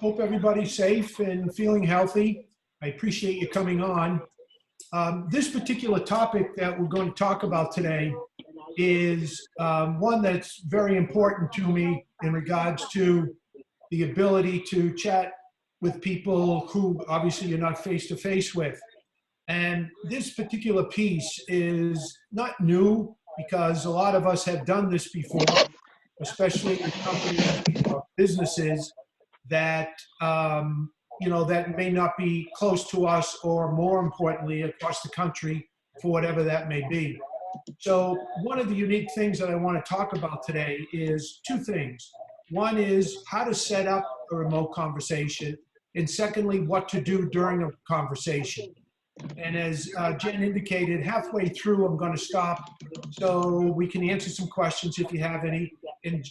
Hope everybody's safe and feeling healthy. I appreciate you coming on. This particular topic that we're going to talk about today is one that's very important to me in regards to the ability to chat with people who obviously you're not face-to-face with. And this particular piece is not new because a lot of us have done this before, especially in companies or businesses that that may not be close to us, or more importantly, across the country, for whatever that may be. So one of the unique things that I want to talk about today is two things. One is how to set up a remote conversation, and secondly, what to do during a conversation. And as Jen indicated, halfway through, I'm going to stop so we can answer some questions if you have any. And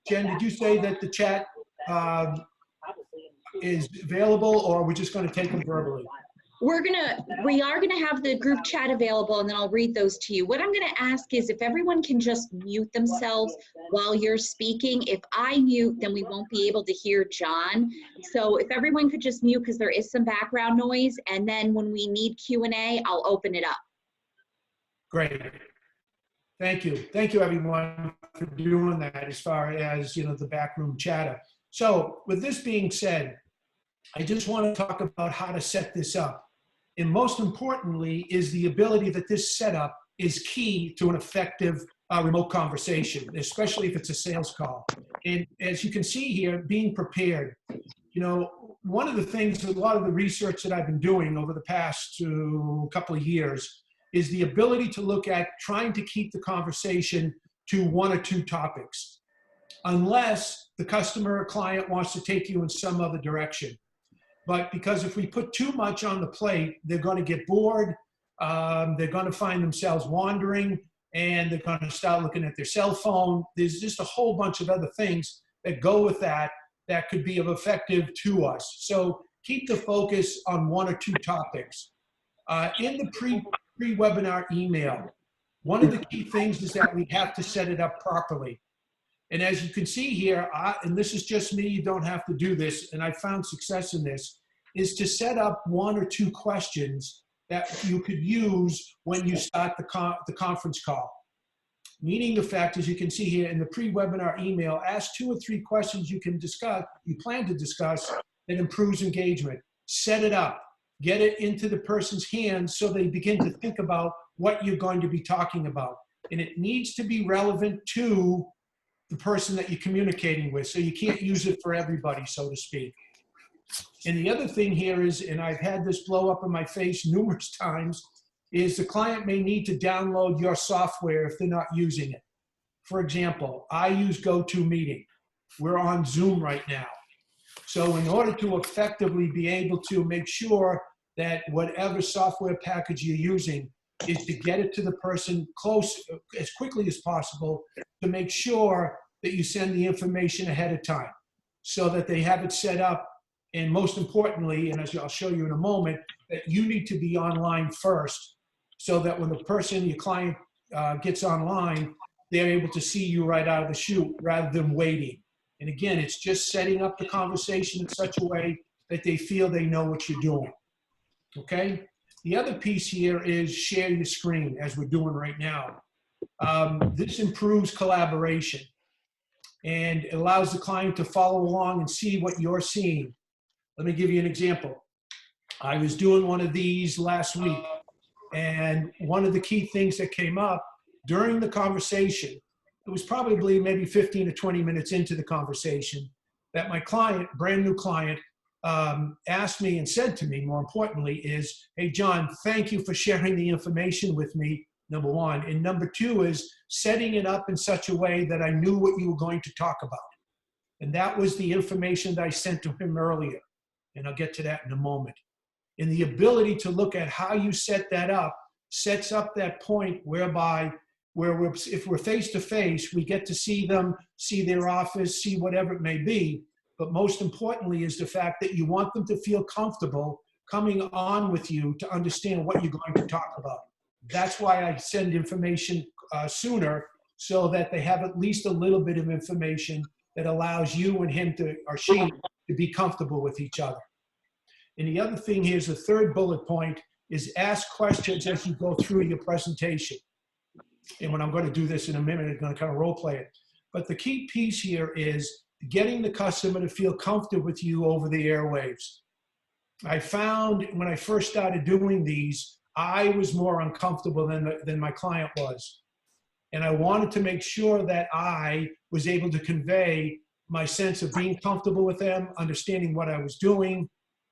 Jen, did you say that the chat is available, or we're just going to take them verbally? We are gonna have the group chat available, and then I'll read those to you. What I'm gonna ask is if everyone can just mute themselves while you're speaking. If I mute, then we won't be able to hear John. So if everyone could just mute, because there is some background noise, and then when we need Q&A, I'll open it up. Great. Thank you. Thank you, everyone, for doing that as far as, the backroom chatter. So with this being said, I just want to talk about how to set this up. And most importantly is the ability that this setup is key to an effective remote conversation, especially if it's a sales call. And as you can see here, being prepared. One of the things, a lot of the research that I've been doing over the past couple of years is the ability to look at trying to keep the conversation to one or two topics, unless the customer or client wants to take you in some other direction. But because if we put too much on the plate, they're going to get bored, they're going to find themselves wandering, and they're going to start looking at their cell phone. There's just a whole bunch of other things that go with that could be effective to us. So keep the focus on one or two topics. In the pre-webinar email, one of the key things is that we have to set it up properly. And as you can see here, and this is just me, you don't have to do this, and I found success in this, is to set up one or two questions that you could use when you start the conference call. Meaning the fact, as you can see here in the pre-webinar email, ask 2 or 3 questions you plan to discuss that improves engagement. Set it up, get it into the person's hands so they begin to think about what you're going to be talking about. And it needs to be relevant to the person that you're communicating with, so you can't use it for everybody, so to speak. And the other thing here is, and I've had this blow up in my face numerous times, is the client may need to download your software if they're not using it. For example, I use GoToMeeting. We're on Zoom right now. So in order to effectively be able to make sure that whatever software package you're using is to get it to the person close as quickly as possible, to make sure that you send the information ahead of time so that they have it set up. And most importantly, and as I'll show you in a moment, that you need to be online first so that when the person, your client, gets online, they're able to see you right out of the chute rather than waiting. And again, it's just setting up the conversation in such a way that they feel they know what you're doing. Okay? The other piece here is share your screen, as we're doing right now. This improves collaboration and it allows the client to follow along and see what you're seeing. Let me give you an example. I was doing one of these last week, and one of the key things that came up during the conversation, it was probably maybe 15 to 20 minutes into the conversation, that my client, brand new client, asked me and said to me, more importantly, is, "Hey, John, thank you for sharing the information with me," number one. And number two is setting it up in such a way that I knew what you were going to talk about. And that was the information that I sent to him earlier. And I'll get to that in a moment. And the ability to look at how you set that up sets up that point whereby if we're face-to-face, we get to see them, see their office, see whatever it may be. But most importantly is the fact that you want them to feel comfortable coming on with you to understand what you're going to talk about. That's why I send information sooner, so that they have at least a little bit of information that allows you and him to, or she, to be comfortable with each other. And the other thing here's the third bullet point is ask questions as you go through your presentation. And when I'm going to do this in a minute, I'm going to kind of role play it. But the key piece here is getting the customer to feel comfortable with you over the airwaves. I found when I first started doing these, I was more uncomfortable than my client was. And I wanted to make sure that I was able to convey my sense of being comfortable with them, understanding what I was doing.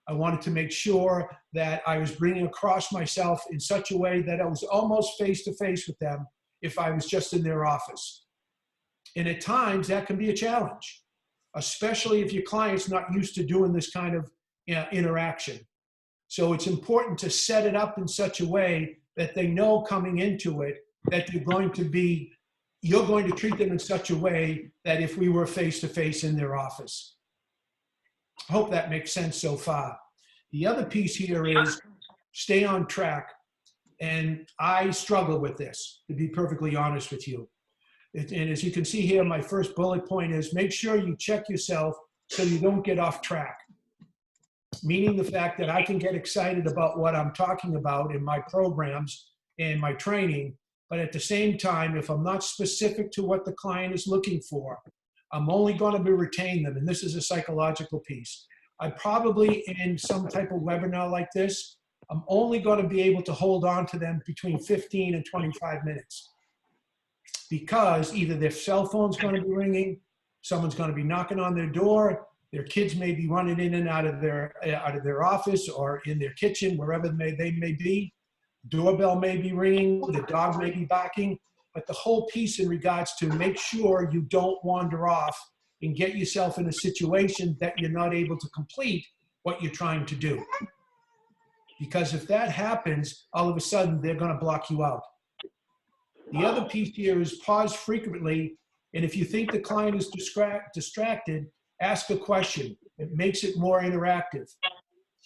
I wanted to make sure that I was bringing across myself in such a way that I was almost face-to-face with them if I was just in their office. And at times, that can be a challenge, especially if your client's not used to doing this kind of interaction. So it's important to set it up in such a way that they know coming into it that you're going to treat them in such a way that if we were face-to-face in their office. I hope that makes sense so far. The other piece here is stay on track. And I struggle with this, to be perfectly honest with you. And as you can see here, my first bullet point is make sure you check yourself so you don't get off track. Meaning the fact that I can get excited about what I'm talking about in my programs and my training, but at the same time, if I'm not specific to what the client is looking for, I'm only going to retain them. And this is a psychological piece. I probably, in some type of webinar like this, I'm only going to be able to hold on to them between 15 and 25 minutes. Because either their cell phone's going to be ringing, someone's going to be knocking on their door, their kids may be running in and out of their office or in their kitchen, wherever they may be. Doorbell may be ringing, the dog may be barking, but the whole piece in regards to make sure you don't wander off and get yourself in a situation that you're not able to complete what you're trying to do. Because if that happens, all of a sudden they're going to block you out. The other piece here is pause frequently, and if you think the client is distracted, ask a question. It makes it more interactive.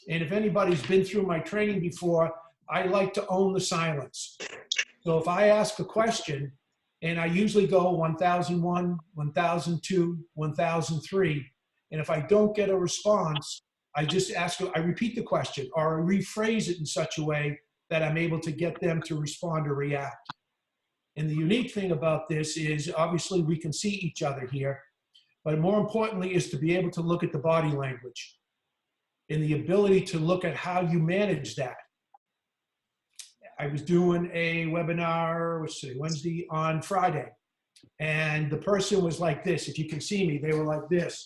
And if anybody's been through my training before, I like to own the silence. So if I ask a question, and I usually go 1001, 1002, 1003, and if I don't get a response, I just ask, I repeat the question or I rephrase it in such a way that I'm able to get them to respond or react. And the unique thing about this is obviously we can see each other here, but more importantly is to be able to look at the body language and the ability to look at how you manage that. I was doing a webinar, Wednesday on Friday, and the person was like this. If you can see me, they were like this.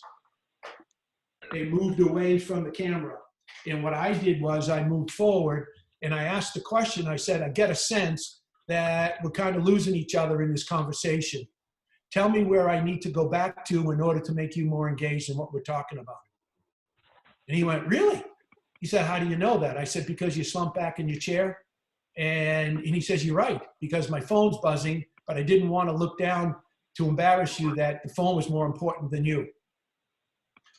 They moved away from the camera. And what I did was I moved forward and I asked the question. I said, I get a sense that we're kind of losing each other in this conversation. Tell me where I need to go back to in order to make you more engaged in what we're talking about. And he went, really? He said, how do you know that? I said, because you slump back in your chair. And he says, you're right, because my phone's buzzing, but I didn't want to look down to embarrass you that the phone was more important than you.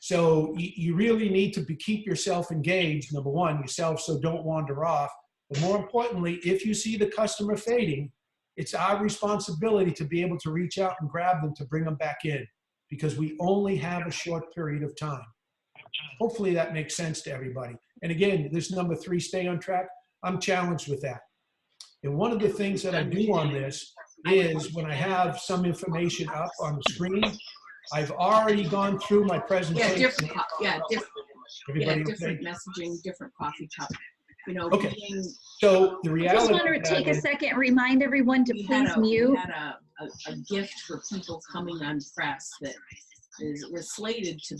So you really need to keep yourself engaged, number one, yourself, so don't wander off. But more importantly, if you see the customer fading, it's our responsibility to be able to reach out and grab them to bring them back in, because we only have a short period of time. Hopefully that makes sense to everybody. And again, this number 3, stay on track, I'm challenged with that. And one of the things that I do on this is when I have some information up on the screen, I've already gone through my presentation. Different messaging, different coffee cup. You know, okay. So the reality. I just wanted to take a second, remind everyone to please mute. We had a gift for people coming on press that was slated to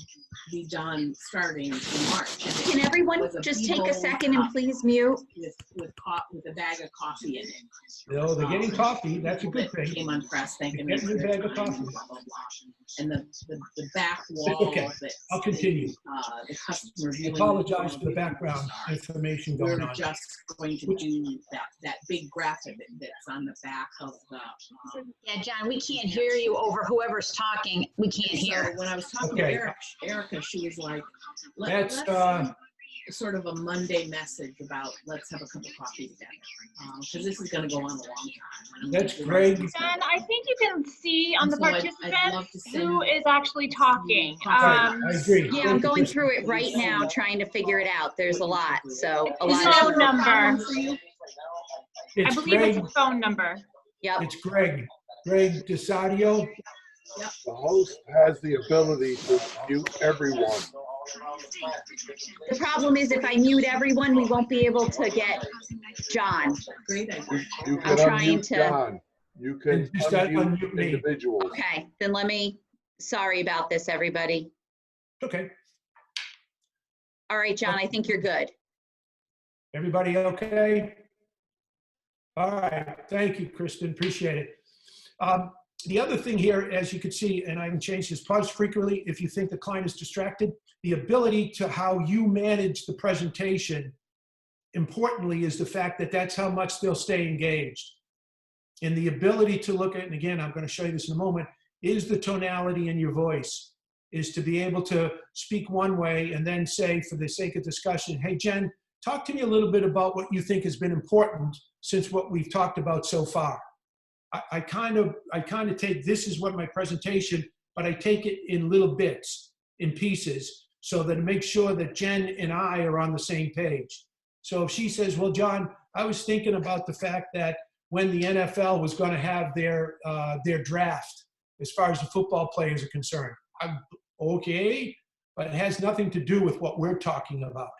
be done starting in March. Can everyone just take a second and please mute? With a bag of coffee in it. No, they're getting coffee. That's a good thing. Came on press, thanking me for a bag of coffee. And the back wall. Okay, I'll continue. The customer. I apologize for the background information going on. We're just going to do that big graphic that's on the back of the. Yeah, John, we can't hear you over whoever's talking. We can't hear. So when I was talking to Erica, she was like, That's sort of a Monday message about let's have a cup of coffee together, because this is going to go on a long time. That's great. And I think you can see on the So I'd love participants to send who is actually talking. Right, I agree. Yeah, I'm going through it right now, trying to figure it out. There's a lot, so a His lot phone of. number. I It's believe it's Greg, a phone number. Yep. it's Greg DeSadio. The host has the ability to mute everyone. The problem is if I mute everyone, we won't be able to get John. Great idea. You I'm can trying unmute to- John. You can And just unmute unmute me. individuals. Okay, then sorry about this, everybody. Okay, All right, John, I think you're good. everybody okay? All right, thank you, Kristen, appreciate it. The other thing here, as you can see, and I can change this, pause frequently if you think the client is distracted. The ability to how you manage the presentation, importantly, is the fact that that's how much they'll stay engaged. And the ability to look at, and again, I'm going to show you this in a moment, is the tonality in your voice, is to be able to speak one way and then say, for the sake of discussion, hey, Jen, talk to me a little bit about what you think has been important since what we've talked about so far. I kind of take, this is what my presentation, but I take it in little bits, in pieces, so that it makes sure that Jen and I are on the same page. So if she says, well, John, I was thinking about the fact that when the NFL was going to have their draft, as far as the football players are concerned, I'm okay, but it has nothing to do with what we're talking about.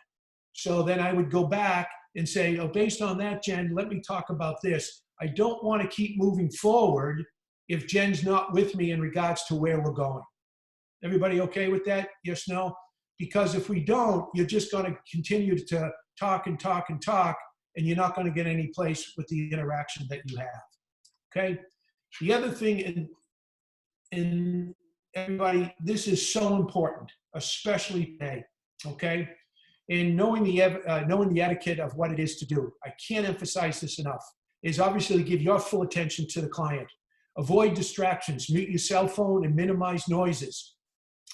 So then I would go back and say, oh, based on that, Jen, let me talk about this. I don't want to keep moving forward if Jen's not with me in regards to where we're going. Everybody okay with that? Yes, no? Because if we don't, you're just going to continue to talk and talk and talk, and you're not going to get any place with the interaction that you have. Okay? The other thing, in everybody, this is so important, especially today. Okay? And knowing the etiquette of what it is to do. I can't emphasize this enough. Is obviously give your full attention to the client. Avoid distractions, mute your cell phone and minimize noises,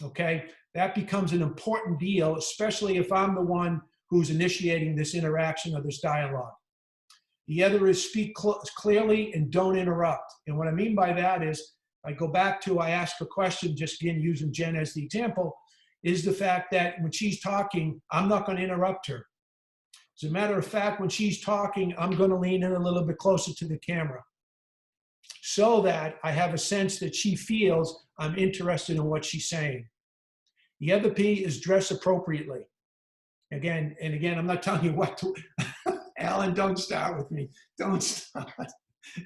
okay? That becomes an important deal, especially if I'm the one who's initiating this interaction or this dialogue. The other is speak clearly and don't interrupt. And what I mean by that is, I go back to, I ask a question, just again using Jen as the example, is the fact that when she's talking, I'm not going to interrupt her. As a matter of fact, when she's talking, I'm going to lean in a little bit closer to the camera so that I have a sense that she feels I'm interested in what she's saying. The other P is dress appropriately. Again, I'm not telling you what to, Alan, don't start with me. Don't start.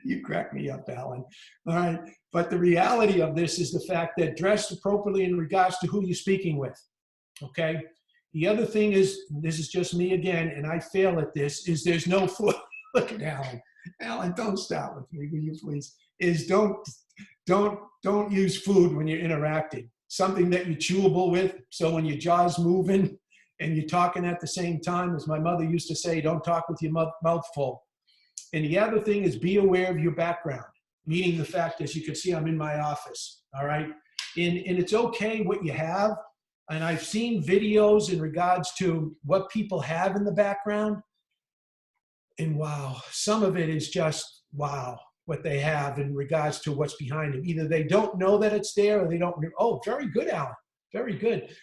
You crack me up, Alan. All right. But the reality of this is the fact that dress appropriately in regards to who you're speaking with. Okay. The other thing is, this is just me again, and I fail at this, is there's no food. Look at Alan. Alan, don't start with me, will you please? Is don't use food when you're interacting. Something that you're chewable with, so when your jaw's moving and you're talking at the same time, as my mother used to say, don't talk with your mouth full. And the other thing is be aware of your background, meaning the fact, as you can see, I'm in my office, all right? And it's okay what you have. And I've seen videos in regards to what people have in the background. And wow, some of it is just wow, what they have in regards to what's behind it. Either they don't know that it's there or they don't, oh, very good, Alan, very good.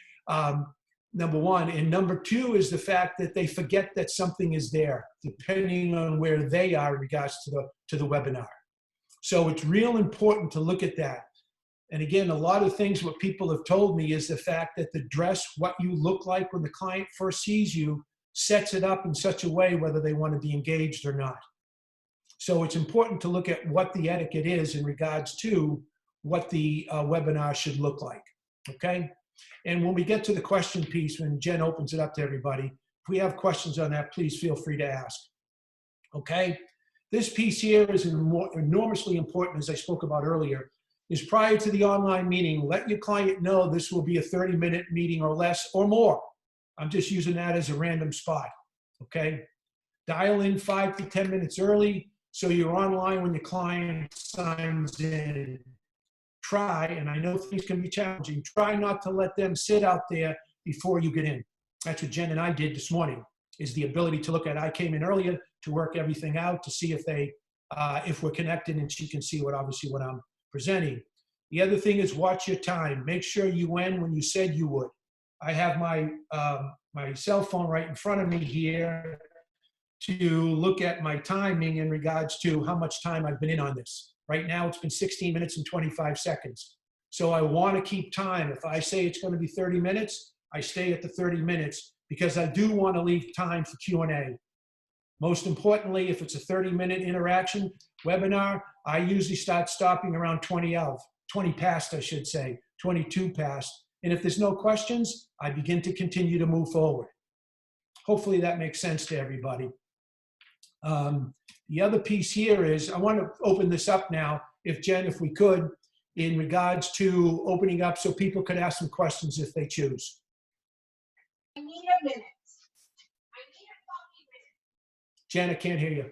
Number one. And number two is the fact that they forget that something is there, depending on where they are in regards to the webinar. So it's real important to look at that. And again, a lot of things what people have told me is the fact that the dress, what you look like when the client first sees you, sets it up in such a way whether they want to be engaged or not. So it's important to look at what the etiquette is in regards to what the webinar should look like, okay? And when we get to the question piece, when Jen opens it up to everybody, if we have questions on that, please feel free to ask, okay? This piece here is enormously important, as I spoke about earlier, is prior to the online meeting, let your client know this will be a 30-minute meeting or less or more. I'm just using that as a random spot, okay? Dial in 5 to 10 minutes early so you're online when your client signs in. Try, and I know things can be challenging, try not to let them sit out there before you get in. That's what Jen and I did this morning, is the ability to look at, I came in earlier to work everything out to see if we're connected, and she can see obviously what I'm presenting. The other thing is watch your time. Make sure you end when you said you would. I have my cell phone right in front of me here to look at my timing in regards to how much time I've been in on this. Right now, it's been 16 minutes and 25 seconds. So I want to keep time. If I say it's going to be 30 minutes, I stay at the 30 minutes because I do want to leave time for Q&A. Most importantly, if it's a 30-minute interaction webinar, I usually start stopping around 20 past, I should say, 22 past. And if there's no questions, I begin to continue to move forward. Hopefully that makes sense to everybody. The other piece here is, I want to open this up now, if we could, in regards to opening up so people could ask some questions if they choose. I need a minute. I need a fucking minute. Jen, I can't hear you.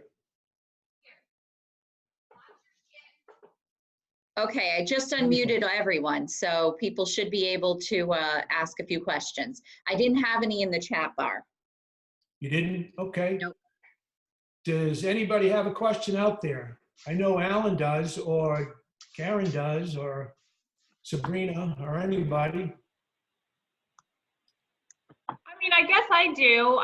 Okay, I just unmuted everyone, so people should be able to ask a few questions. I didn't have any in the chat bar. You didn't? Okay. Nope. Does anybody have a question out there? I know Alan does, or Karen does, or Sabrina, or anybody. I mean, I guess I do.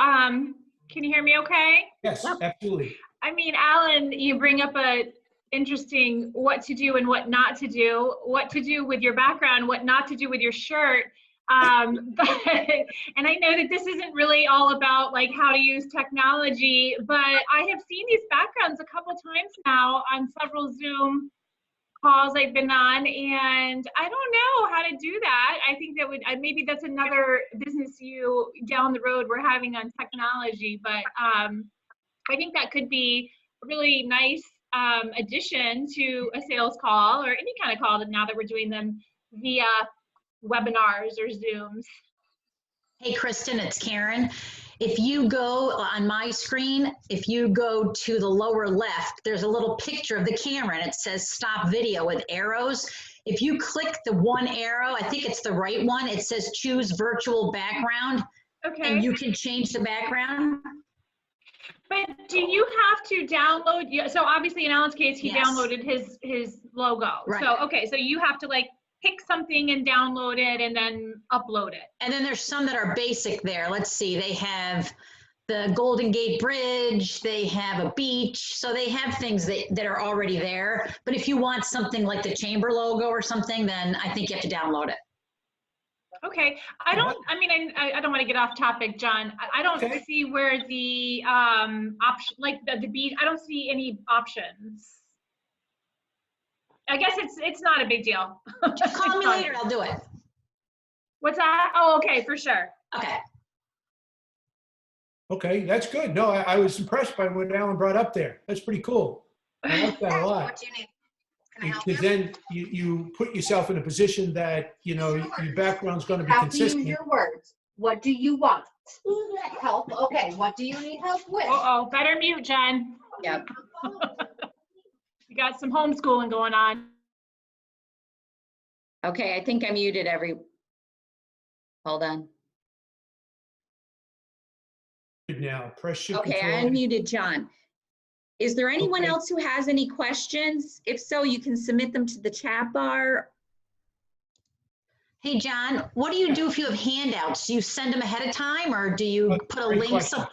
Can you hear me okay? Yes, absolutely. I mean, Alan, you bring up a interesting what to do and what not to do, what to do with your background, what not to do with your shirt. And I know that this isn't really all about like how to use technology, but I have seen these backgrounds a couple times now on several Zoom calls I've been on, and I don't know how to do that. I think that maybe that's another business you down the road we're having on technology, but I think that could be a really nice addition to a sales call or any kind of call now that we're doing them via webinars or Zooms. Hey, Kristen, it's Karen. If you go on my screen, if you go to the lower left, there's a little picture of the camera and it says stop video with arrows. If you click the one arrow, I think it's the right one, it says choose virtual background. Okay. And you can change the background. But do you have to download? So obviously in Alan's case, he Yes. downloaded his logo. Right. So, okay, so you have to like pick something and download it and then upload it. And then there's some that are basic there. Let's see, they have the Golden Gate Bridge, they have a beach. So they have things that are already there. But if you want something like the chamber logo or something, then I think you have to download it. Okay, I don't want to get off topic, John. I don't Okay. see where the option, like the beat, I don't see any options. I guess it's not a big deal. Just call me later, I'll do it. What's that? Oh, okay, for sure. Okay. Okay, that's good. No, I was impressed by what Alan brought up there. That's pretty cool. I like that a lot. What do you need? Can I help Because you? then you put yourself in a position that, you know, your background's going to be Have to use consistent. your words. What do you want? Help. Okay, what do you need help with? Uh-oh, better mute, Jen. Yep. You got some homeschooling going on. Okay, I think I muted hold on. Now, press shift Okay, I control. unmuted John. Is there anyone Okay. else who has any questions? If so, you can submit them to the chat bar. Hey, John, what do you do if you have handouts? Do you send them ahead of time or do you That's a put a great link? question.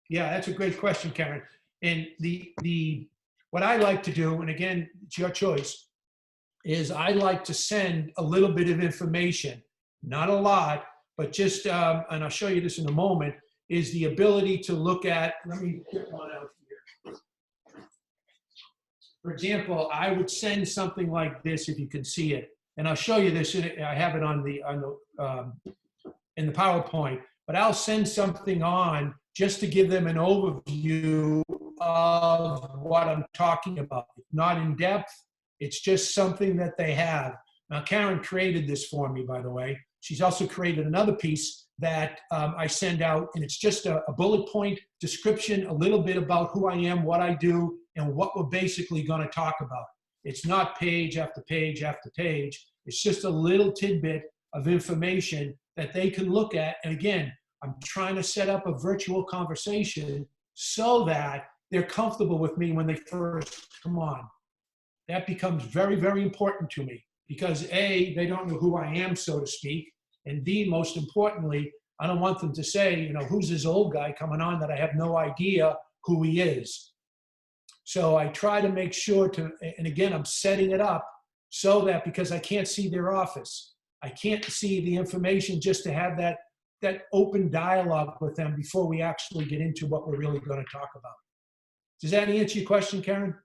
Yeah, that's a great question, Karen. And what I like to do, and again, it's your choice, is I like to send a little bit of information, not a lot, but just, and I'll show you this in a moment, is the ability to look at, let me get one out here. For example, I would send something like this if you can see it. And I'll show you this, I have it in the PowerPoint, but I'll send something on just to give them an overview of what I'm talking about. Not in depth, it's just something that they have. Now, Karen created this for me, by the way. She's also created another piece that I send out, and it's just a bullet point description, a little bit about who I am, what I do, and what we're basically going to talk about. It's not page after page after page. It's just a little tidbit of information that they can look at. And again, I'm trying to set up a virtual conversation so that they're comfortable with me when they first come on. That becomes very, very important to me because A, they don't know who I am, so to speak, and B, most importantly, I don't want them to say, you know, who's this old guy coming on that I have no idea who he is. So I try to make sure to, and again, I'm setting it up so that because I can't see their office, I can't see the information just to have that open dialogue with them before we actually get into what we're really going to talk about. Does that answer your question, Karen?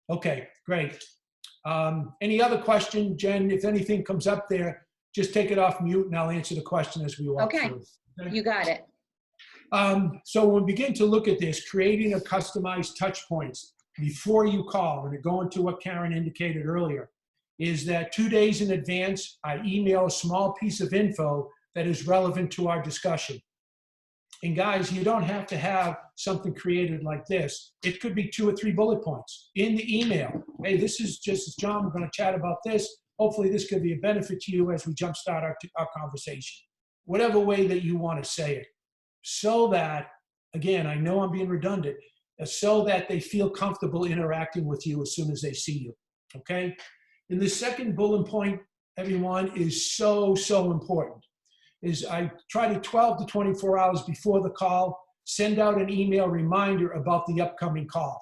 Okay, great. Any other question, Jen? If anything comes up there, just take it off mute and I'll answer the question as we walk through. Okay, you got it. So when we begin to look at this, creating a customized touch points before you call, and going to what Karen indicated earlier, is that 2 days in advance, I email a small piece of info that is relevant to our discussion. And guys, you don't have to have something created like this. It could be 2 or 3 bullet points in the email. Hey, this is just John, we're going to chat about this. Hopefully this could be a benefit to you as we jumpstart our conversation. Whatever way that you want to say it. So that, again, I know I'm being redundant, so that they feel comfortable interacting with you as soon as they see you, okay? And the second bullet point, everyone, is so, so important, is I try to 12 to 24 hours before the call, send out an email reminder about the upcoming call.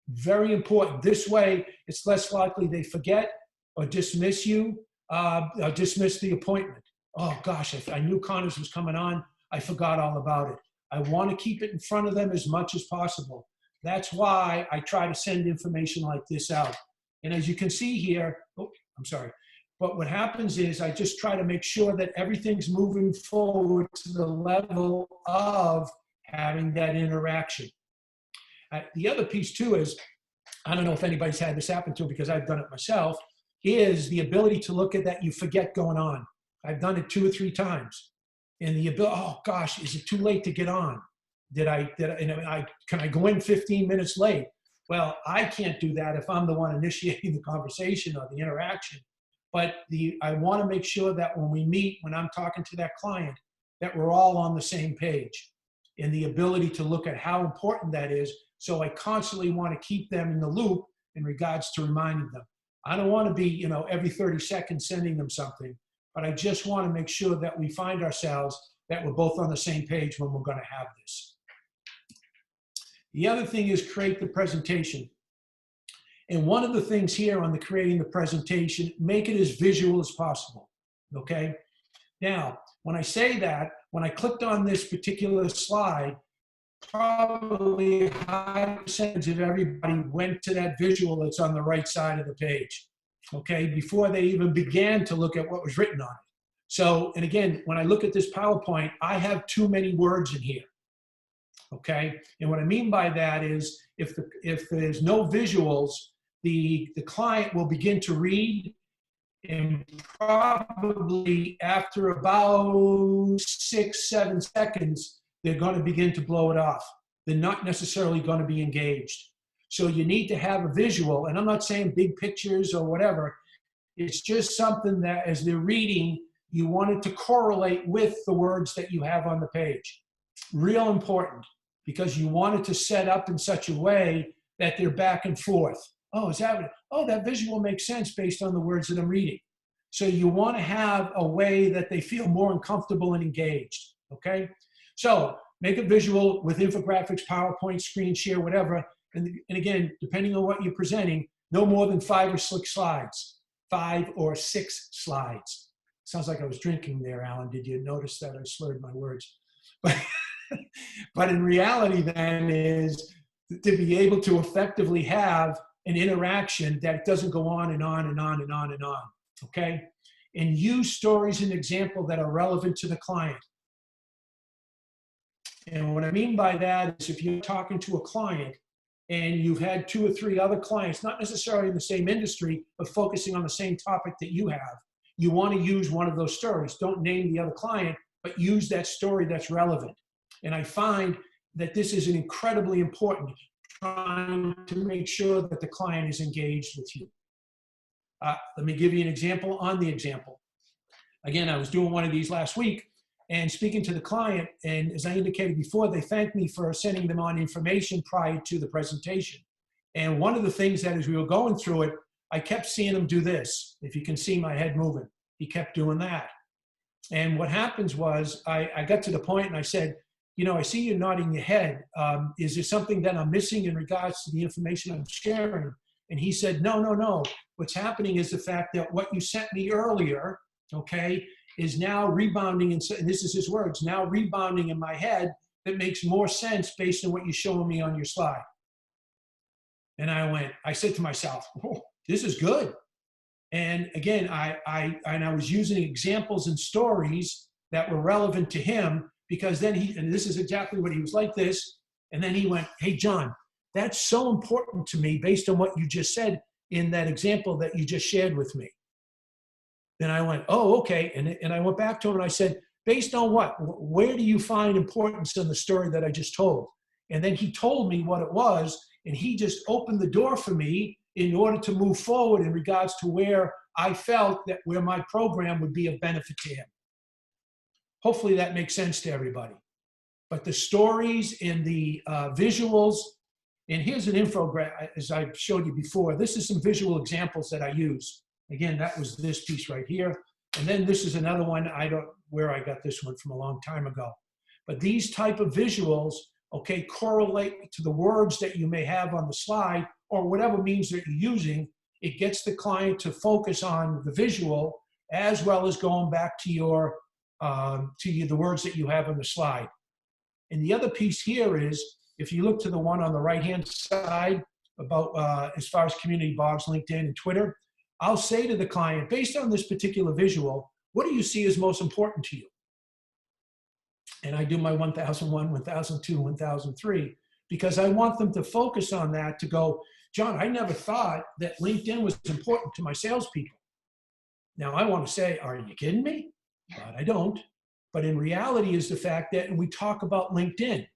Very important. This way, it's less likely they forget or dismiss you, or dismiss the appointment. Oh gosh, I knew Connors was coming on. I forgot all about it. I want to keep it in front of them as much as possible. That's why I try to send information like this out. And as you can see here, oh, I'm sorry. But what happens is I just try to make sure that everything's moving forward to the level of having that interaction. The other piece too is, I don't know if anybody's had this happen to because I've done it myself, is the ability to look at that you forget going on. I've done it 2 or 3 times. And the ability, oh gosh, is it too late to get on? Can I go in 15 minutes late? Well, I can't do that if I'm the one initiating the conversation or the interaction. But I want to make sure that when we meet, when I'm talking to that client, that we're all on the same page. And the ability to look at how important that is. So I constantly want to keep them in the loop in regards to reminding them. I don't want to be, you know, every 30 seconds sending them something. But I just want to make sure that we find ourselves that we're both on the same page when we're going to have this. The other thing is create the presentation. And one of the things here on the creating the presentation, make it as visual as possible, okay? Now, when I say that, when I clicked on this particular slide, probably a high percentage of everybody went to that visual that's on the right side of the page. Okay, before they even began to look at what was written on it. So, and again, when I look at this PowerPoint, I have too many words in here. Okay, and what I mean by that is if there's no visuals, the client will begin to read, and probably after about 6, 7 seconds, they're going to begin to blow it off. They're not necessarily going to be engaged. So you need to have a visual, and I'm not saying big pictures or whatever. It's just something that as they're reading, you want it to correlate with the words that you have on the page. Real important, because you want it to set up in such a way that they're back and forth. Oh, is that what? Oh, that visual makes sense based on the words that I'm reading. So you want to have a way that they feel more uncomfortable and engaged, okay? So make a visual with infographics, PowerPoint, screen share, whatever. And again, depending on what you're presenting, no more than 5 or 6 slides. 5 or 6 slides. Sounds like I was drinking there, Alan. Did you notice that I slurred my words? But in reality then is to be able to effectively have an interaction that doesn't go on and on and on and on and on, okay? And use stories and examples that are relevant to the client. And what I mean by that is if you're talking to a client and you've had 2 or 3 other clients, not necessarily in the same industry, but focusing on the same topic that you have, you want to use one of those stories. Don't name the other client, but use that story that's relevant. And I find that this is incredibly important, trying to make sure that the client is engaged with you. Let me give you an example on the example. Again, I was doing one of these last week, and speaking to the client. And as I indicated before, they thanked me for sending them on information prior to the presentation. And one of the things that as we were going through it, I kept seeing him do this. If you can see my head moving, he kept doing that. And what happens was I got to the point and I said, you know, I see you nodding your head. Is there something that I'm missing in regards to the information I'm sharing? And he said, no, no, no. What's happening is the fact that what you sent me earlier, okay, is now rebounding, and this is his words, now rebounding in my head that makes more sense based on what you're showing me on your slide. And I said to myself, oh, this is good. And again, I was using examples and stories that were relevant to him, because then and this is exactly what he was like this. And then he went, hey, John, that's so important to me based on what you just said in that example that you just shared with me. Then I went, oh, okay. And I went back to him and I said, based on what? Where do you find importance in the story that I just told? And then he told me what it was, and he just opened the door for me in order to move forward in regards to where I felt that where my program would be of benefit to him. Hopefully that makes sense to everybody. But the stories and the visuals, and here's an infographic, as I showed you before. This is some visual examples that I use. Again, that was this piece right here. And then this is another one, where I got this one from a long time ago. But these type of visuals, okay, correlate to the words that you may have on the slide or whatever means that you're using. It gets the client to focus on the visual as well as going back to your the words that you have on the slide. And the other piece here is, if you look to the one on the right-hand side about as far as community blogs, LinkedIn, and Twitter, I'll say to the client, based on this particular visual, what do you see as most important to you? And I do my 1001, 1002, 1003, because I want them to focus on that, to go, John, I never thought that LinkedIn was important to my salespeople. Now I want to say, are you kidding me? But I don't. But in reality is the fact that, and we talk about LinkedIn.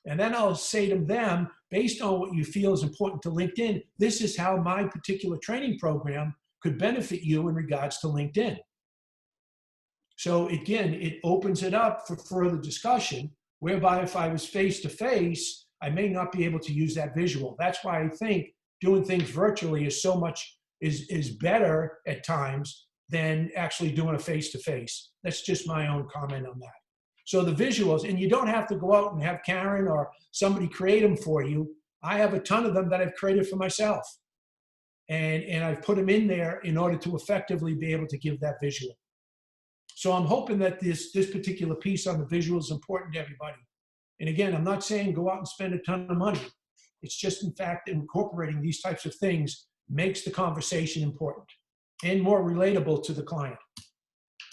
And then I'll say to them, based on what you feel is important to LinkedIn, this is how my particular training program could benefit you in regards to LinkedIn. So again, it opens it up for further discussion, whereby if I was face-to-face, I may not be able to use that visual. That's why I think doing things virtually is so much, is better at times than actually doing a face-to-face. That's just my own comment on that. So the visuals, and you don't have to go out and have Karen or somebody create them for you. I have a ton of them that I've created for myself. And I've put them in there in order to effectively be able to give that visual. So I'm hoping that this particular piece on the visual is important to everybody. And again, I'm not saying go out and spend a ton of money. It's just, in fact, incorporating these types of things makes the conversation important and more relatable to the client.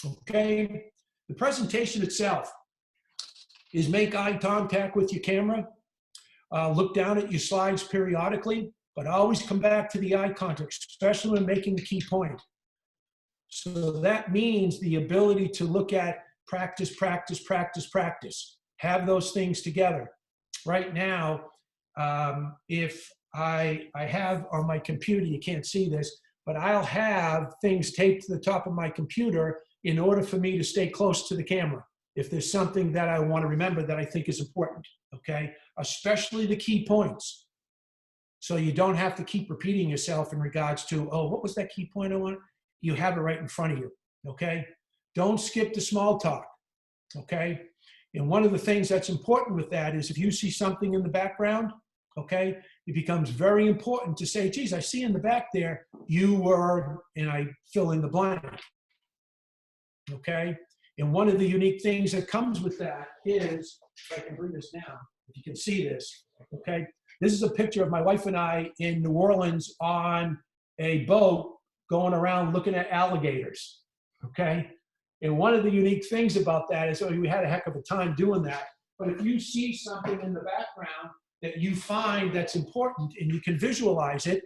Okay, the presentation itself is make eye contact with your camera, look down at your slides periodically, but always come back to the eye contact, especially when making the key point. So that means the ability to look at practice, practice, practice, practice. Have those things together. Right now, if I have on my computer, you can't see this, but I'll have things taped to the top of my computer in order for me to stay close to the camera. If there's something that I want to remember that I think is important, okay? Especially the key points. So you don't have to keep repeating yourself in regards to, oh, what was that key point I want? You have it right in front of you, okay? Don't skip the small talk, okay? And one of the things that's important with that is if you see something in the background, okay, it becomes very important to say, geez, I see in the back there, you were, and I fill in the blank, okay? And one of the unique things that comes with that is, if I can bring this down, if you can see this, okay? This is a picture of my wife and I in New Orleans on a boat going around looking at alligators, okay? And one of the unique things about that is, we had a heck of a time doing that. But if you see something in the background that you find that's important and you can visualize it,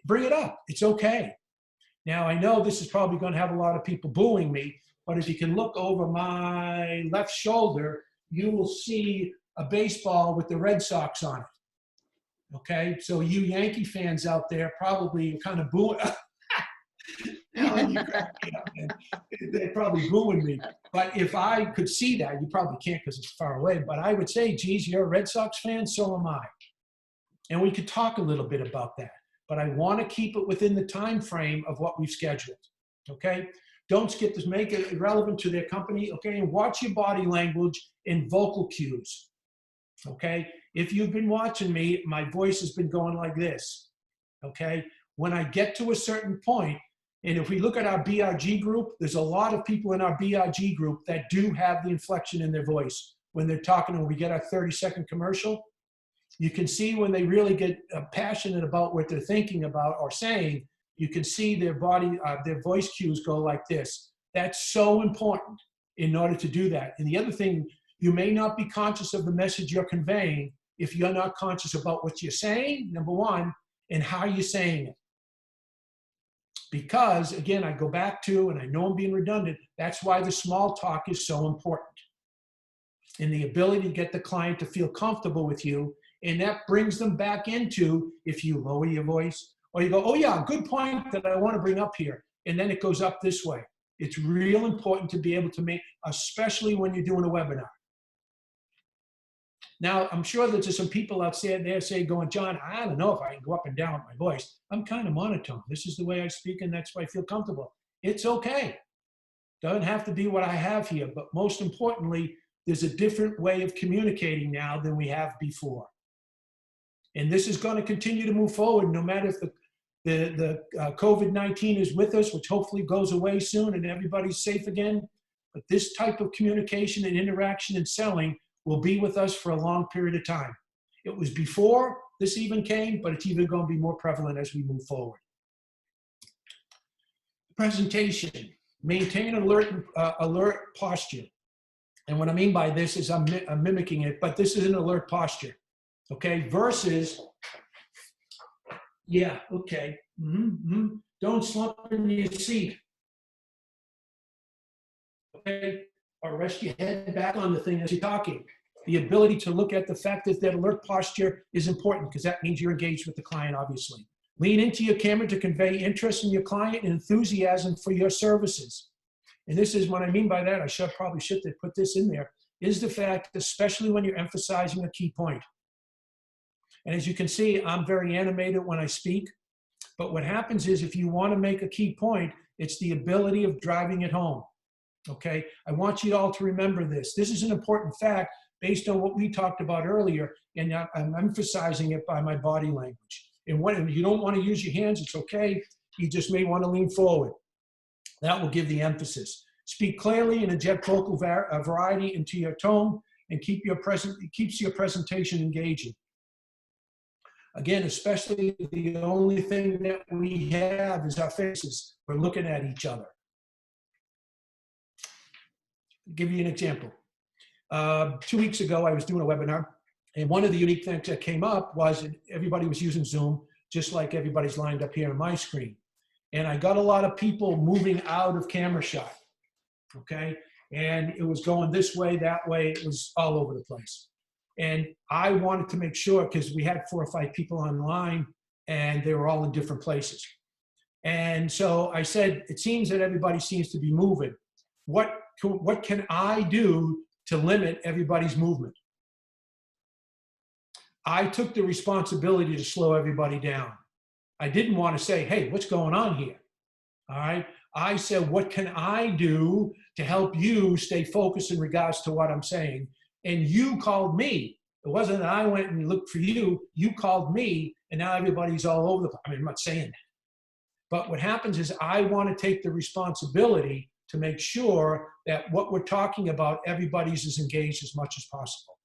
bring it up. It's okay. Now, I know this is probably going to have a lot of people booing me, but if you can look over my left shoulder, you will see a baseball with the Red Sox on it. Okay, so you Yankee fans out there probably kind of booing. Alan, you crack me up, man. They're probably booing me. But if I could see that, you probably can't because it's far away, but I would say, geez, you're a Red Sox fan, so am I. And we could talk a little bit about that. But I want to keep it within the time frame of what we've scheduled, okay? Don't skip this, make it irrelevant to their company, okay? And watch your body language and vocal cues, okay? If you've been watching me, my voice has been going like this, okay? When I get to a certain point, and if we look at our BRG group, there's a lot of people in our BRG group that do have the inflection in their voice when they're talking, and we get our 30-second commercial. You can see when they really get passionate about what they're thinking about or saying, you can see their body, their voice cues go like this. That's so important in order to do that. And the other thing, you may not be conscious of the message you're conveying if you're not conscious about what you're saying, number one, and how you're saying it. Because, again, I go back to, and I know I'm being redundant, that's why the small talk is so important. And the ability to get the client to feel comfortable with you, and that brings them back into, if you lower your voice, or you go, oh yeah, good point that I want to bring up here. And then it goes up this way. It's real important to be able to make, especially when you're doing a webinar. Now, I'm sure that there's some people out there say going, John, I don't know if I can go up and down with my voice. I'm kind of monotone. This is the way I speak, and that's why I feel comfortable. It's okay. Doesn't have to be what I have here. But most importantly, there's a different way of communicating now than we have before. And this is going to continue to move forward no matter if the COVID-19 is with us, which hopefully goes away soon and everybody's safe again. But this type of communication and interaction and selling will be with us for a long period of time. It was before this even came, but it's even going to be more prevalent as we move forward. Presentation. Maintain alert posture. And what I mean by this is I'm mimicking it, but this is an alert posture. Okay, versus, yeah, okay. Don't slump in your seat. Okay, or rest your head back on the thing as you're talking. The ability to look at the fact that that alert posture is important because that means you're engaged with the client, obviously. Lean into your camera to convey interest in your client and enthusiasm for your services. And this is what I mean by that. I probably should have put this in there, is the fact, especially when you're emphasizing a key point. And as you can see, I'm very animated when I speak. But what happens is if you want to make a key point, it's the ability of driving it home. Okay? I want you all to remember this. This is an important fact based on what we talked about earlier, and I'm emphasizing it by my body language. And when you don't want to use your hands, it's okay. You just may want to lean forward. That will give the emphasis. Speak clearly and inject vocal variety into your tone and keeps your presentation engaging. Again, especially the only thing that we have is our faces. We're looking at each other. I'll give you an example. 2 weeks ago, I was doing a webinar, and one of the unique things that came up was everybody was using Zoom, just like everybody's lined up here on my screen. And I got a lot of people moving out of camera shot, okay? And it was going this way, that way, it was all over the place. And I wanted to make sure, because we had 4 or 5 people online, and they were all in different places. And so I said, it seems that everybody seems to be moving. What can I do to limit everybody's movement? I took the responsibility to slow everybody down. I didn't want to say, hey, what's going on here? All right. I said, what can I do to help you stay focused in regards to what I'm saying? And you called me. It wasn't that I went and looked for you. You called me, and now everybody's all over the place. I mean, I'm not saying that. But what happens is I want to take the responsibility to make sure that what we're talking about, everybody's as engaged as much as possible.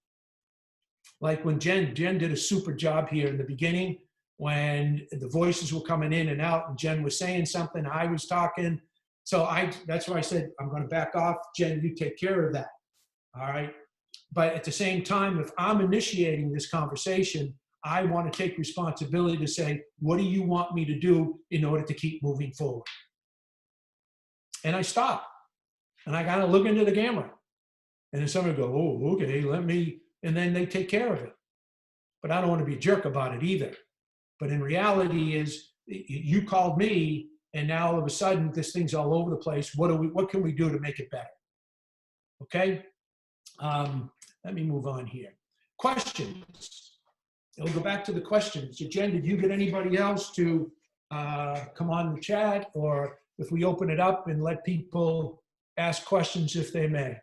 Like when Jen did a super job here in the beginning, when the voices were coming in and out, and Jen was saying something, I was talking. So that's why I said, I'm going to back off. Jen, you take care of that. All right. But at the same time, if I'm initiating this conversation, I want to take responsibility to say, what do you want me to do in order to keep moving forward? And I stop. And I got to look into the camera. And then somebody go, oh, okay, let me, and then they take care of it. But I don't want to be a jerk about it either. But in reality is, you called me, and now all of a sudden this thing's all over the place. What can we do to make it better? Okay. Let me move on here. Questions. We'll go back to the questions. So Jen, did you get anybody else to come on the chat, or if we open it up and let people ask questions if they may?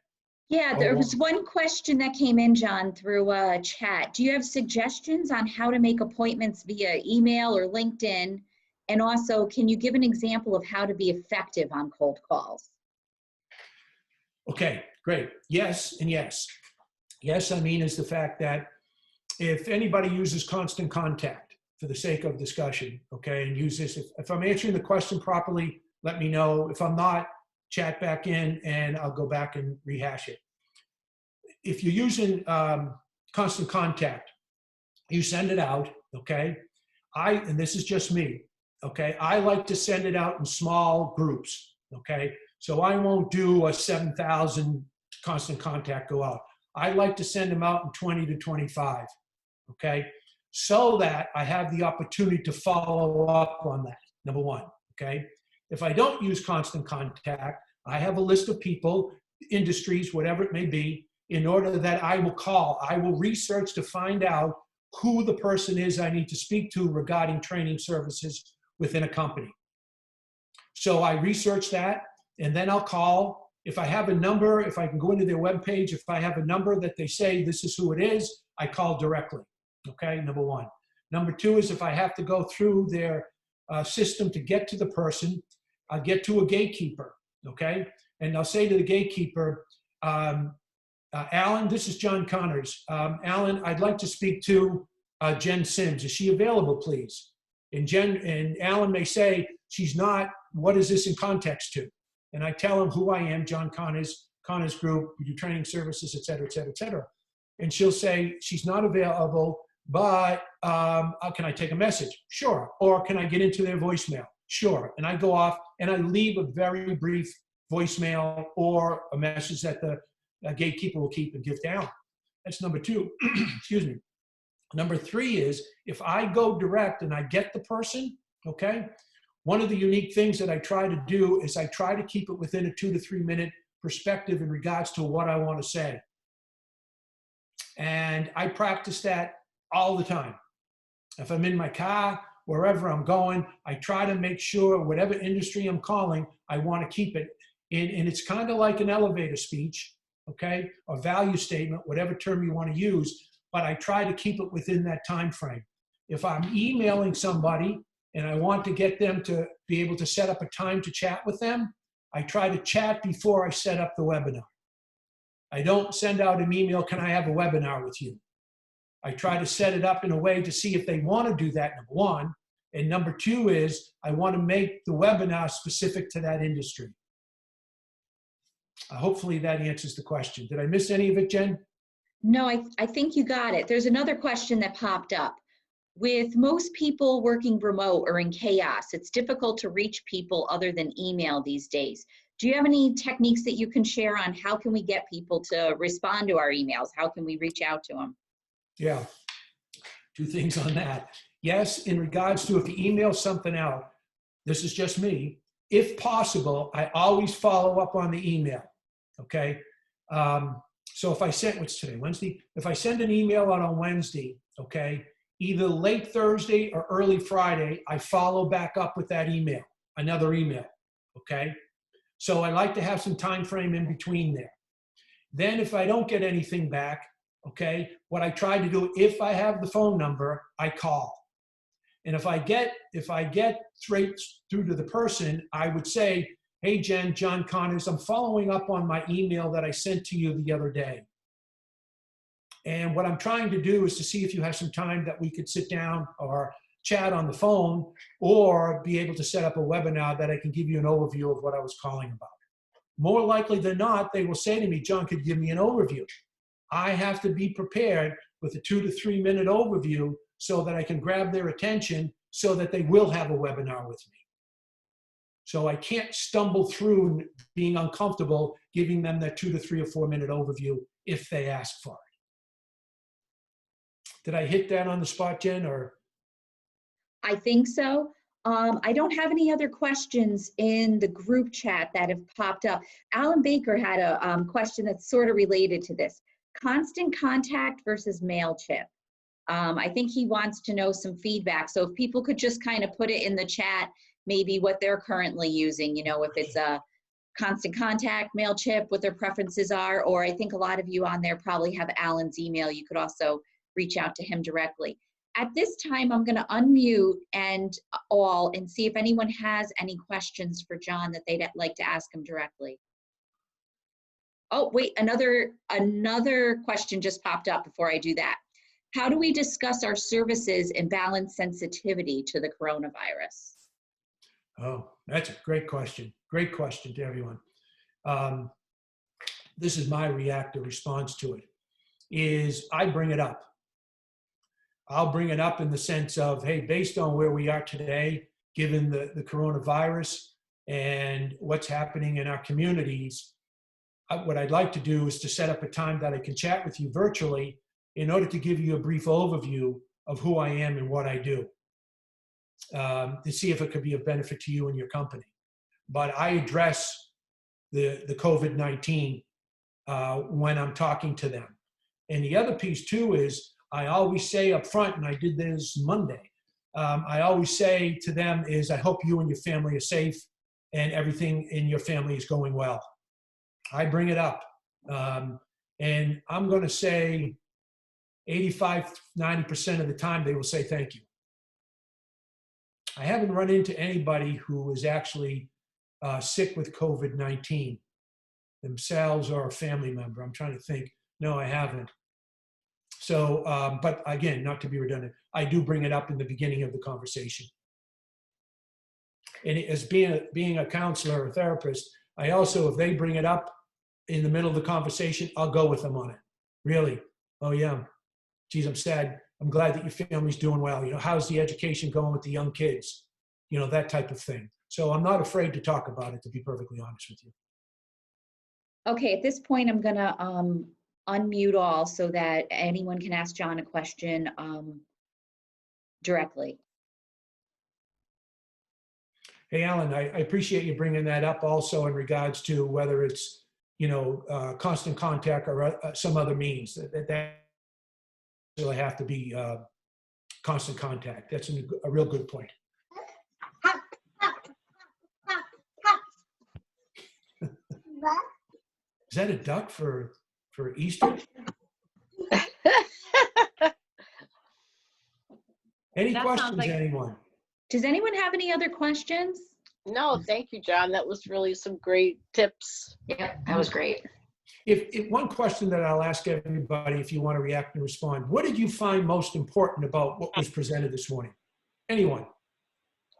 Yeah, there was one question that came in, John, through chat. Do you have suggestions on how to make appointments via email or LinkedIn? And also, can you give an example of how to be effective on cold calls? Okay, great. Yes and yes. Yes, I mean, is the fact that if anybody uses constant contact for the sake of discussion, okay, and use this, if I'm answering the question properly, let me know. If I'm not, chat back in and I'll go back and rehash it. If you're using constant contact, you send it out, okay? And this is just me, okay? I like to send it out in small groups, okay? So I won't do a 7,000 constant contact go out. I like to send them out in 20 to 25, okay? So that I have the opportunity to follow up on that, number one, okay? If I don't use constant contact, I have a list of people, industries, whatever it may be, in order that I will call. I will research to find out who the person is I need to speak to regarding training services within a company. So I research that, and then I'll call. If I have a number, if I can go into their webpage, if I have a number that they say this is who it is, I call directly, okay, number one. Number two is if I have to go through their system to get to the person, I'll get to a gatekeeper, okay? And I'll say to the gatekeeper, Alan, this is John Connors. Alan, I'd like to speak to Jen Sims. Is she available, please? And Alan may say, she's not. What is this in context to? And I tell him who I am, John Connors, Connors Group, we do training services, et cetera, et cetera, et cetera. And she'll say, she's not available, but can I take a message? Sure. Or can I get into their voicemail? Sure. And I go off and I leave a very brief voicemail or a message that the gatekeeper will keep and give down. That's number two. Excuse me. Number three is if I go direct and I get the person, okay, one of the unique things that I try to do is I try to keep it within a 2 to 3 minute perspective in regards to what I want to say. And I practice that all the time. If I'm in my car, wherever I'm going, I try to make sure whatever industry I'm calling, I want to keep it in. And it's kind of like an elevator speech, okay, or value statement, whatever term you want to use, but I try to keep it within that time frame. If I'm emailing somebody and I want to get them to be able to set up a time to chat with them, I try to chat before I set up the webinar. I don't send out an email, can I have a webinar with you? I try to set it up in a way to see if they want to do that, number one. And number two is I want to make the webinar specific to that industry. Hopefully that answers the question. Did I miss any of it, Jen? No, I think you got it. There's another question that popped up. With most people working remote or in chaos, it's difficult to reach people other than email these days. Do you have any techniques that you can share on how can we get people to respond to our emails? How can we reach out to them? Yeah, two things on that. Yes, in regards to if you email something out, this is just me. If possible, I always follow up on the email, okay? So if I send, what's today, Wednesday? If I send an email out on Wednesday, okay, either late Thursday or early Friday, I follow back up with that email, another email, okay? So I like to have some time frame in between there. Then if I don't get anything back, okay, what I try to do, if I have the phone number, I call. And if I get straight through to the person, I would say, hey, Jen, John Connors, I'm following up on my email that I sent to you the other day. And what I'm trying to do is to see if you have some time that we could sit down or chat on the phone or be able to set up a webinar that I can give you an overview of what I was calling about. More likely than not, they will say to me, John, could you give me an overview? I have to be prepared with a 2 to 3 minute overview so that I can grab their attention so that they will have a webinar with me. So I can't stumble through being uncomfortable giving them that 2 to 3 or 4 minute overview if they ask for it. Did I hit that on the spot, Jen, or? I think so. I don't have any other questions in the group chat that have popped up. Alan Baker had a question that's sort of related to this. Constant contact versus MailChimp. I think he wants to know some feedback. So if people could just kind of put it in the chat, maybe what they're currently using, you know, if it's a Constant Contact, MailChimp, what their preferences are, or I think a lot of you on there probably have Alan's email. You could also reach out to him directly. At this time, I'm going to unmute and see if anyone has any questions for John that they'd like to ask him directly. Oh, wait, another question just popped up before I do that. How do we discuss our services and balance sensitivity to the coronavirus? Oh, that's a great question. Great question to everyone. This is my reactive response to it, is I bring it up. I'll bring it up in the sense of, hey, based on where we are today, given the coronavirus and what's happening in our communities, what I'd like to do is to set up a time that I can chat with you virtually in order to give you a brief overview of who I am and what I do, to see if it could be of benefit to you and your company. But I address the COVID-19 when I'm talking to them. And the other piece too is I always say up front, and I did this Monday, I always say to them is I hope you and your family are safe and everything in your family is going well. I bring it up. And I'm going to say 85, 90% of the time they will say thank you. I haven't run into anybody who is actually sick with COVID-19 themselves or a family member. I'm trying to think. No, I haven't. So, but again, not to be redundant, I do bring it up in the beginning of the conversation. And as being a counselor or therapist, I also, if they bring it up in the middle of the conversation, I'll go with them on it. Really? Oh yeah. Geez, I'm sad. I'm glad that your family's doing well. You know, how's the education going with the young kids? You know, that type of thing. So I'm not afraid to talk about it, to be perfectly honest with you. Okay, at this point, I'm gonna unmute all so that anyone can ask John a question directly. Hey, Alan, I appreciate you bringing that up also in regards to whether it's, you know, constant contact or some other means. That really have to be constant contact. That's a real good point. Is that a duck for Easter? Any That questions, sounds like- anyone? Does anyone have any other questions? No, thank you, John. That was really some great tips. Yeah, that was great. If one question that I'll ask everybody, if you want to react and respond, what did you find most important about what was presented this morning? Anyone?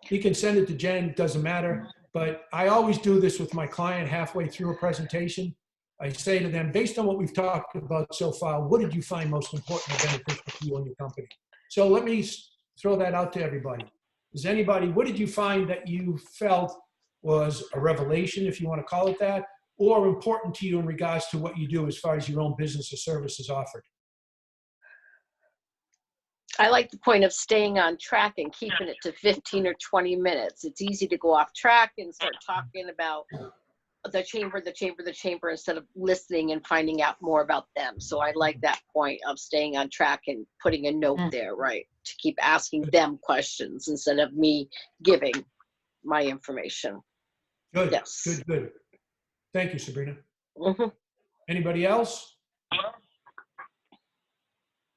You can send it to Jen, it doesn't matter. But I always do this with my client halfway through a presentation. I say to them, based on what we've talked about so far, what did you find most important or beneficial to you and your company? So let me throw that out to everybody. Does anybody, what did you find that you felt was a revelation, if you want to call it that, or important to you in regards to what you do as far as your own business or services offered? I like the point of staying on track and keeping it to 15 or 20 minutes. It's easy to go off track and start talking about the chamber instead of listening and finding out more about them. So I like that point of staying on track and putting a note there, right? To keep asking them questions instead of me giving my information. Good, Yes. good. Thank you, Sabrina. Mm-hmm. Anybody else?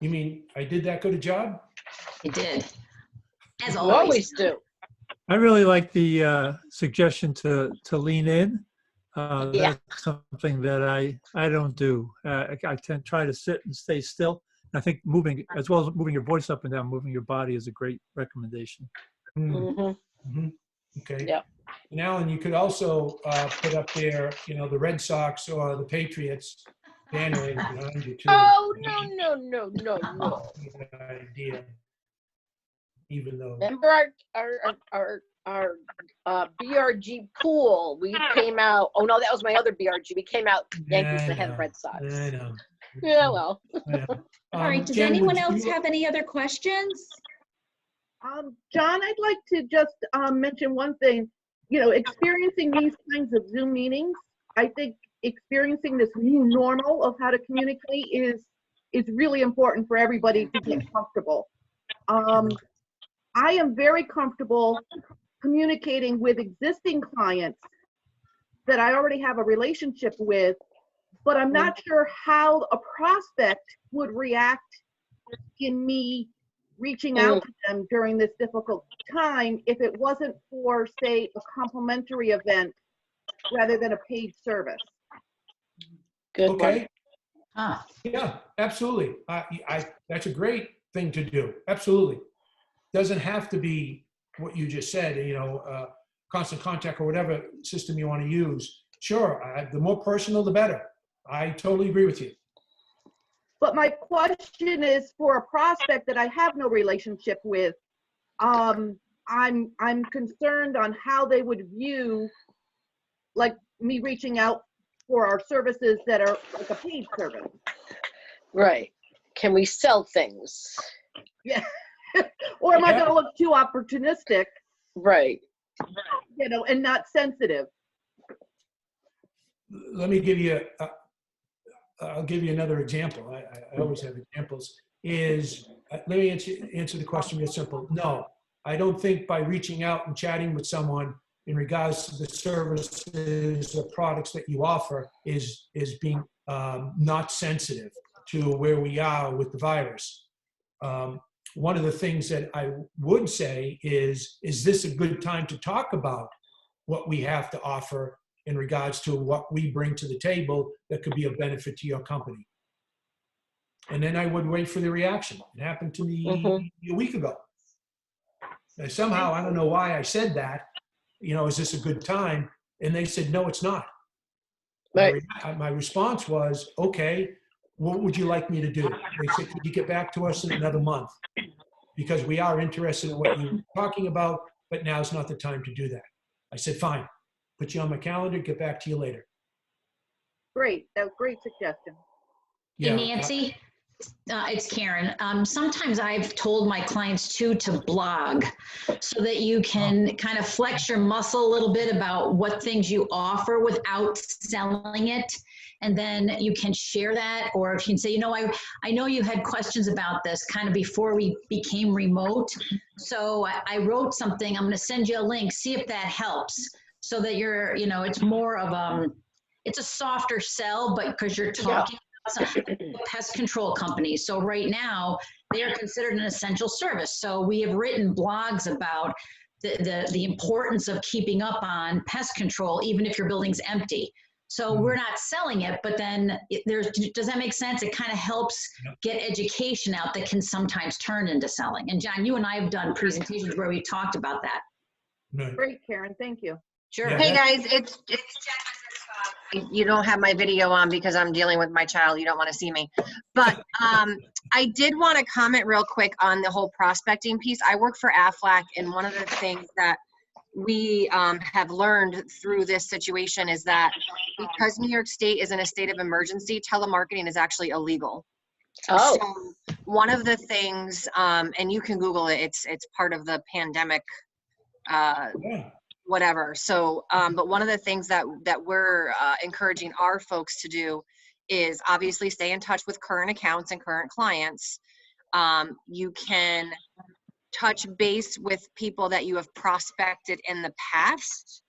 You mean I did that good a job? It did. As You always. always do. I really like the suggestion to lean in. Yeah. That's something that I don't do. I tend to try to sit and stay still. And I think moving, as well as moving your voice up and down, moving your body is a great recommendation. Mm-hmm. Okay. Yep. And Alan, you could also put up there, you know, the Red Sox or the Patriots banner behind you too. Oh, no. Good idea. Even though. Remember our BRG pool? We came out. Oh no, that was my other BRG. We came out Yankees I ahead know, of Red Sox. I know. Yeah, well. I know. All right, does Jen, anyone would else you- have any other questions? John, I'd like to just mention one thing. You know, experiencing these kinds of Zoom meetings, I think experiencing this new normal of how to communicate is really important for everybody to get comfortable. I am very comfortable communicating with existing clients that I already have a relationship with, but I'm not sure how a prospect would react in me reaching out to them during this difficult time if it wasn't for, say, a complimentary event rather than a paid service. Good Okay. Huh. Yeah, absolutely. That's a great thing to do. Absolutely. Doesn't have to be what you just said, you know, constant contact or whatever system you want to use. Sure, the more personal, the better. I totally agree with you. But my question is for a prospect that I have no relationship with. I'm concerned on how they would view, like, me reaching out for our services that are like a paid service. Right. Can we sell things? Yeah. Or am I going to look too opportunistic? Right. You know, and not sensitive. Let me give you, I'll give you another example. I always have examples. Let me answer the question real simple. No, I don't think by reaching out and chatting with someone in regards to the services or products that you offer is being not sensitive to where we are with the virus. One of the things that I would say is this a good time to talk about what we have to offer in regards to what we bring to the table that could be of benefit to your company? And then I would wait for the reaction. It happened to me a week ago. And somehow, I don't know why I said that, you know, is this a good time? And they said, no, it's not. Right. My response was, okay, what would you like me to do? They said, could you get back to us in another month? Because we are interested in what you're talking about, but now's not the time to do that. I said, fine, put you on my calendar, get back to you later. Great, that was a great suggestion. Yeah. Hey, Nancy, it's Karen. Sometimes I've told my clients too to blog so that you can kind of flex your muscle a little bit about what things you offer without selling it. And then you can share that, or if you can say, you know, I know you had questions about this kind of before we became remote. So I wrote something, I'm going to send you a link, see if that helps, so that you're, you know, it's more of it's a softer sell, but because you're talking about pest control companies. So right now they are considered an essential service. So we have written blogs about the importance of keeping up on pest control, even if your building's empty. So we're not selling it, but then does that make sense? It kind of helps get education out that can sometimes turn into selling. And John, you and I have done presentations where we talked about that. Right. Great, Karen, thank you. Sure. Yeah, Hey guys, it's Jen. You don't have my video on because I'm dealing with my child. You don't want to see me. But I did want to comment real quick on the whole prospecting piece. I work for AFLAC, and one of the things that we have learned through this situation is that because New York State is in a state of emergency, telemarketing is actually illegal. Oh. So one of the things, and you can Google it, it's part of the pandemic whatever. So, but one of the things that we're encouraging our folks to do is obviously stay in touch with current accounts and current clients. You can touch base with people that you have prospected in the past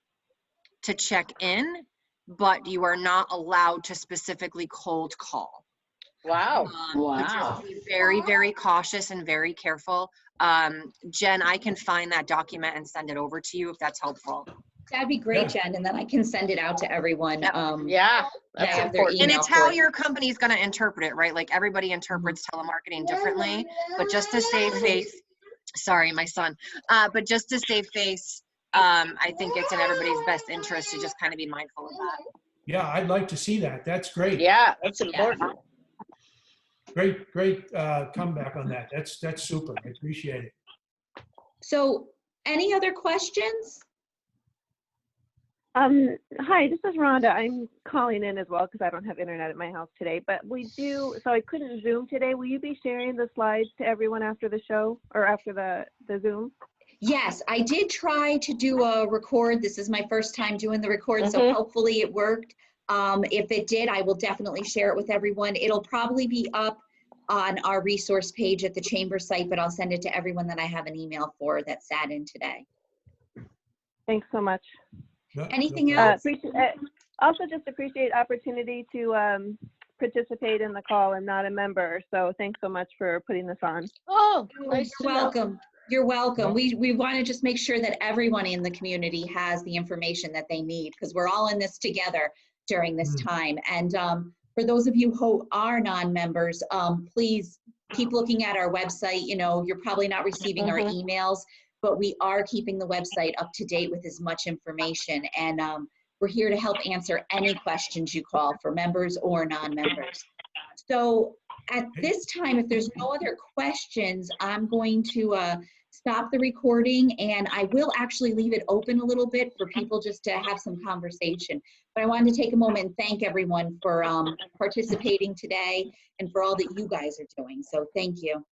to check in, but you are not allowed to specifically cold call. Wow. Just be very, very cautious and very careful. Jen, I can find that document and send it over to you if that's helpful. That'd be great, Jen, and then I can send it out to everyone. Yeah, I have their And email it's how for it. your company's going to interpret it, right? Like everybody interprets telemarketing differently, but just to save face, sorry, my son, but just to save face, I think it's in everybody's best interest to just kind of be mindful of that. Yeah, I'd like to see that. That's great. yeah, that's important. Great comeback on that. That's super. I appreciate it. So any other questions? Hi, this is Rhonda. I'm calling in as well because I don't have internet at my house today, but we do, so I couldn't Zoom today. Will you be sharing the slides to everyone after the show or after the Zoom? Yes, I did try to do a record. This is my first time doing the record, so hopefully it worked. If it did, I will definitely share it with everyone. It'll probably be up on our resource page at the Chamber site, but I'll send it to everyone that I have an email for that sat in today. Thanks so much. Anything else? Also just appreciate opportunity to participate in the call. I'm not a member, so thanks so much for putting this on. Oh, nice You're welcome. You're welcome. We want to just make sure that everyone in the community has the information that they need because we're all in this together during this time. And for those of you who are non-members, please keep looking at our website. You know, you're probably not receiving our emails, but we are keeping the website up to date with as much information. And we're here to help answer any questions you call for members or non-members. So at this time, if there's no other questions, I'm going to stop the recording and I will actually leave it open a little bit for people just to have some conversation. But I wanted to take a moment and thank everyone for participating today and for all that you guys are doing. So thank you.